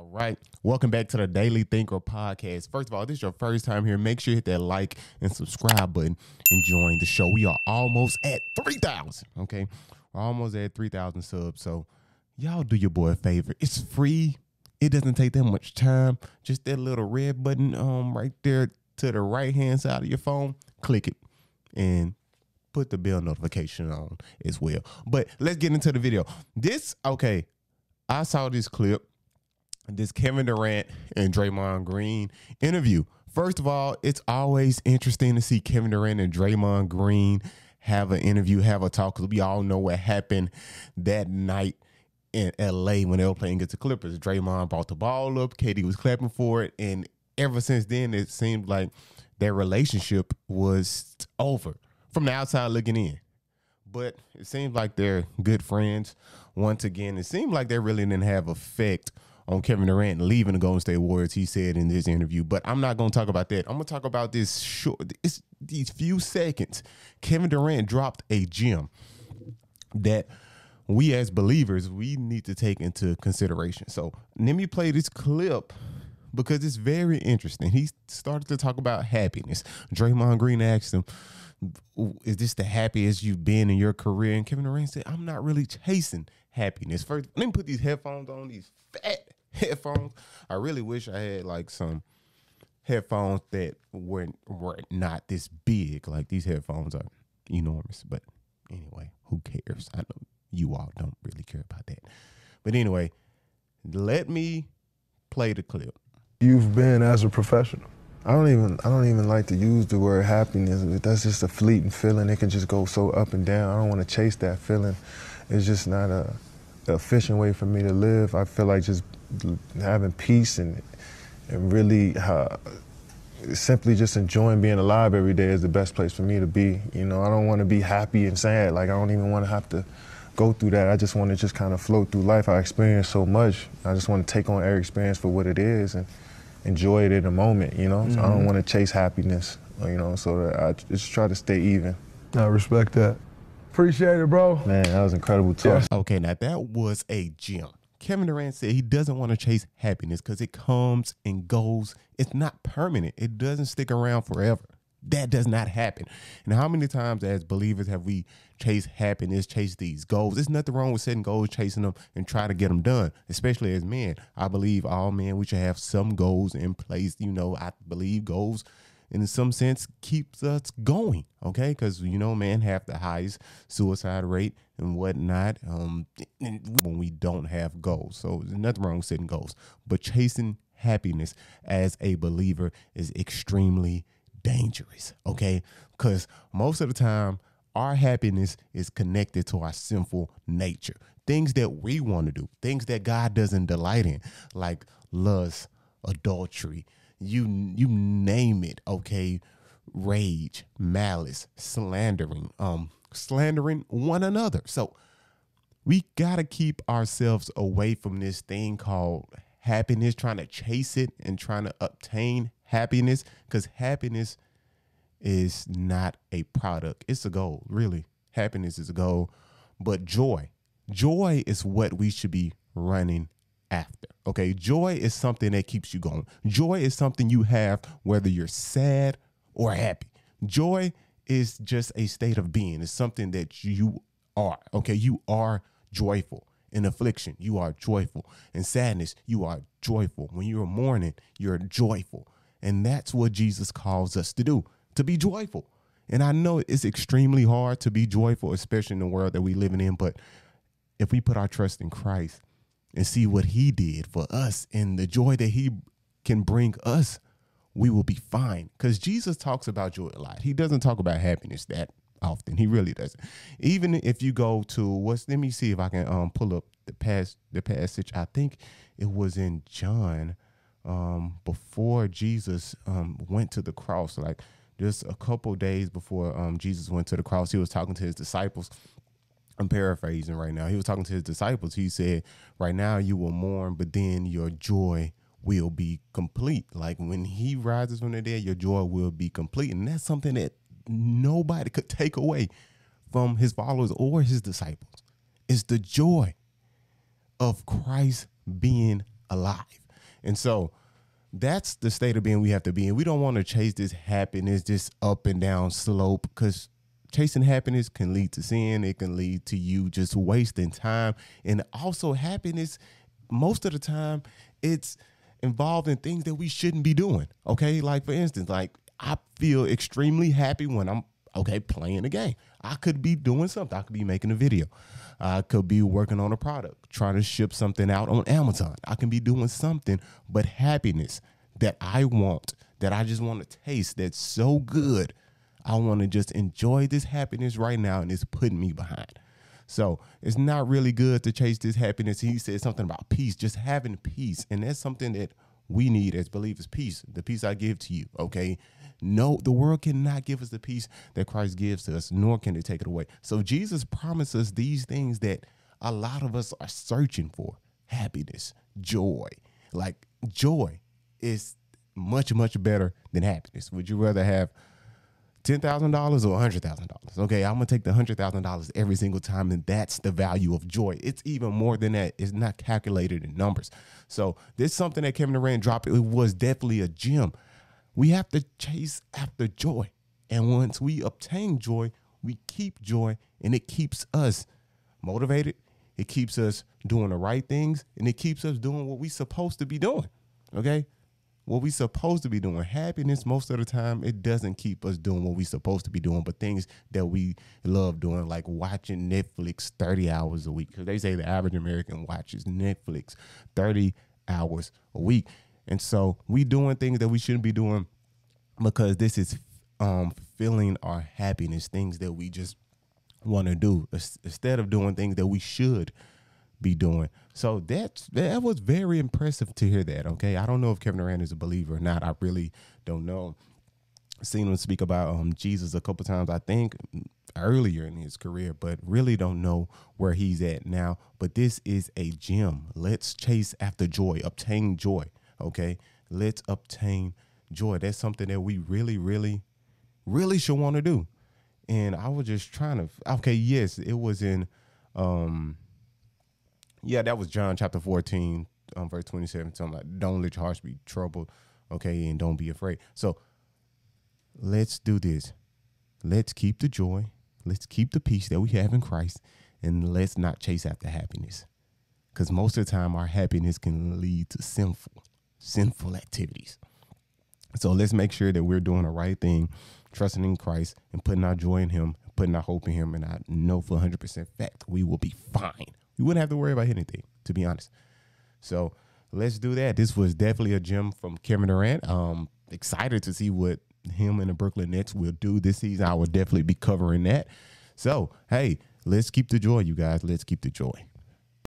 All right. Welcome back to the Daily Thinker podcast. First of all, this is your first time here. Make sure you hit that like and subscribe button and join the show. We are almost at 3,000. Okay. We're almost at 3,000 subs. So y'all do your boy a favor. It's free. It doesn't take that much time. Just that little red button right there to the right hand side of your phone. Click it and put the bell notification on as well. But let's get into the video. I saw this clip. This Kevin Durant and Draymond Green interview. First of all, it's always interesting to see Kevin Durant and Draymond Green have an interview, have a talk, because we all know what happened that night in LA when they were playing against the Clippers. Draymond brought the ball up, KD was clapping for it, and ever since then, it seemed like their relationship was over from the outside looking in. But it seems like they're good friends. Once again, it seemed like they really didn't have effect on Kevin Durant leaving the Golden State Warriors, he said in this interview. But I'm not going to talk about that. I'm going to talk about these few seconds. Kevin Durant dropped a gem that we as believers, we need to take into consideration. So let me play this clip because it's very interesting. He started to talk about happiness. Draymond Green asked him, is this the happiest you've been in your career? And Kevin Durant said, I'm not really chasing happiness. First, let me put these headphones on, these fat headphones. I really wish I had like some headphones that were not this big. Like these headphones are enormous. But anyway, who cares? I know you all don't really care about that. But anyway, let me play the clip. You've been as a professional. I don't even like to use the word happiness. That's just a fleeting feeling. It can just go so up and down. I don't want to chase that feeling. It's just not a efficient way for me to live. I feel like just having peace and really simply just enjoying being alive every day is the best place for me to be. You know, I don't want to be happy and sad. Like, I don't even want to have to go through that. I just want to just kind of float through life. I experience so much. I just want to take on every experience for what it is and enjoy it in the moment, you know? So I don't want to chase happiness, you know, so I just try to stay even. I respect that. Appreciate it, bro. Man, that was incredible talk. Yeah. Okay, now that was a gem. Kevin Durant said he doesn't want to chase happiness because it comes and goes. It's not permanent. It doesn't stick around forever. That does not happen. And how many times as believers have we chased happiness, chased these goals? There's nothing wrong with setting goals, chasing them, and try to get them done, especially as men. I believe all men, we should have some goals in place. You know, I believe goals, in some sense, keeps us going, okay? Because, you know, men have the highest suicide rate and whatnot when we don't have goals. So there's nothing wrong with setting goals. But chasing happiness as a believer is extremely dangerous, okay? Because most of the time, our happiness is connected to our sinful nature. Things that we want to do, things that God doesn't delight in, like lust, adultery, you name it, okay? Rage, malice, slandering one another. So we got to keep ourselves away from this thing called happiness, trying to chase it and trying to obtain happiness, because happiness is not a product. It's a goal, really. Happiness is a goal. But joy is what we should be running after, okay? Joy is something that keeps you going. Joy is something you have whether you're sad or happy. Joy is just a state of being. It's something that you are, okay? You are joyful. In affliction, you are joyful. In sadness, you are joyful. When you're mourning, you're joyful. And that's what Jesus calls us to do, to be joyful. And I know it's extremely hard to be joyful, especially in the world that we're living in. But if we put our trust in Christ and see what he did for us and the joy that he can bring us, we will be fine. Because Jesus talks about joy a lot. He doesn't talk about happiness that often. He really doesn't. Even if you go to let me see if I can pull up the passage. I think it was in John before Jesus went to the cross, like just a couple days before Jesus went to the cross. He was talking to his disciples. I'm paraphrasing right now. He was talking to his disciples. He said, right now you will mourn, but then your joy will be complete. Like when he rises from the dead, your joy will be complete. And that's something that nobody could take away from his followers or his disciples. It's the joy of Christ being alive. And so that's the state of being we have to be in. We don't want to chase this happiness, this up and down slope, because chasing happiness can lead to sin. It can lead to you just wasting time. And also happiness, most of the time, it's involved in things that we shouldn't be doing. Okay. Like for instance, like I feel extremely happy when I'm playing a game. I could be doing something. I could be making a video. I could be working on a product, trying to ship something out on Amazon. I can be doing something, but happiness that I want, that I just want to taste, that's so good. I want to just enjoy this happiness right now, and it's putting me behind. So it's not really good to chase this happiness. He said something about peace, just having peace. And that's something that we need as believers, peace, the peace I give to you, okay? No, the world cannot give us the peace that Christ gives to us, nor can it take it away. So Jesus promises these things that a lot of us are searching for: happiness, joy. Like joy is much, much better than happiness. Would you rather have $10,000 or $100,000? Okay, I'm gonna take the $100,000 every single time, and that's the value of joy. It's even more than that. It's not calculated in numbers. So this is something that Kevin Durant dropped. It was definitely a gem. We have to chase after joy, and once we obtain joy, we keep joy, and it keeps us motivated. It keeps us doing the right things, and it keeps us doing what we're supposed to be doing. Okay. What we supposed to be doing. Happiness, most of the time, it doesn't keep us doing what we supposed to be doing, but things that we love doing, like watching Netflix 30 hours a week. Because they say the average American watches Netflix 30 hours a week. And so we doing things that we shouldn't be doing because this is filling our happiness, things that we just want to do instead of doing things that we should be doing. So that was very impressive to hear that. Okay, I don't know if Kevin Durant is a believer or not. I really don't know. Seen him speak about Jesus a couple times, I think earlier in his career, but really don't know where he's at now. But this is a gem. Let's chase after joy, obtain joy. Okay, let's obtain joy. That's something that we really, really, really should want to do. And I was just trying to, okay, yes, it was in, that was John chapter 14, verse 27, something like, don't let your hearts be troubled, okay, and don't be afraid. So let's do this. Let's keep the joy. Let's keep the peace that we have in Christ, and let's not chase after happiness. Because most of the time, our happiness can lead to sinful activities. So let's make sure that we're doing the right thing, trusting in Christ and putting our joy in him, putting our hope in him. And I know for 100% fact, we will be fine. We wouldn't have to worry about anything, to be honest. So let's do that. This was definitely a gem from Kevin Durant. Excited to see what him and the Brooklyn Nets will do this season. I will definitely be covering that. So, hey, let's keep the joy, you guys. Let's keep the joy.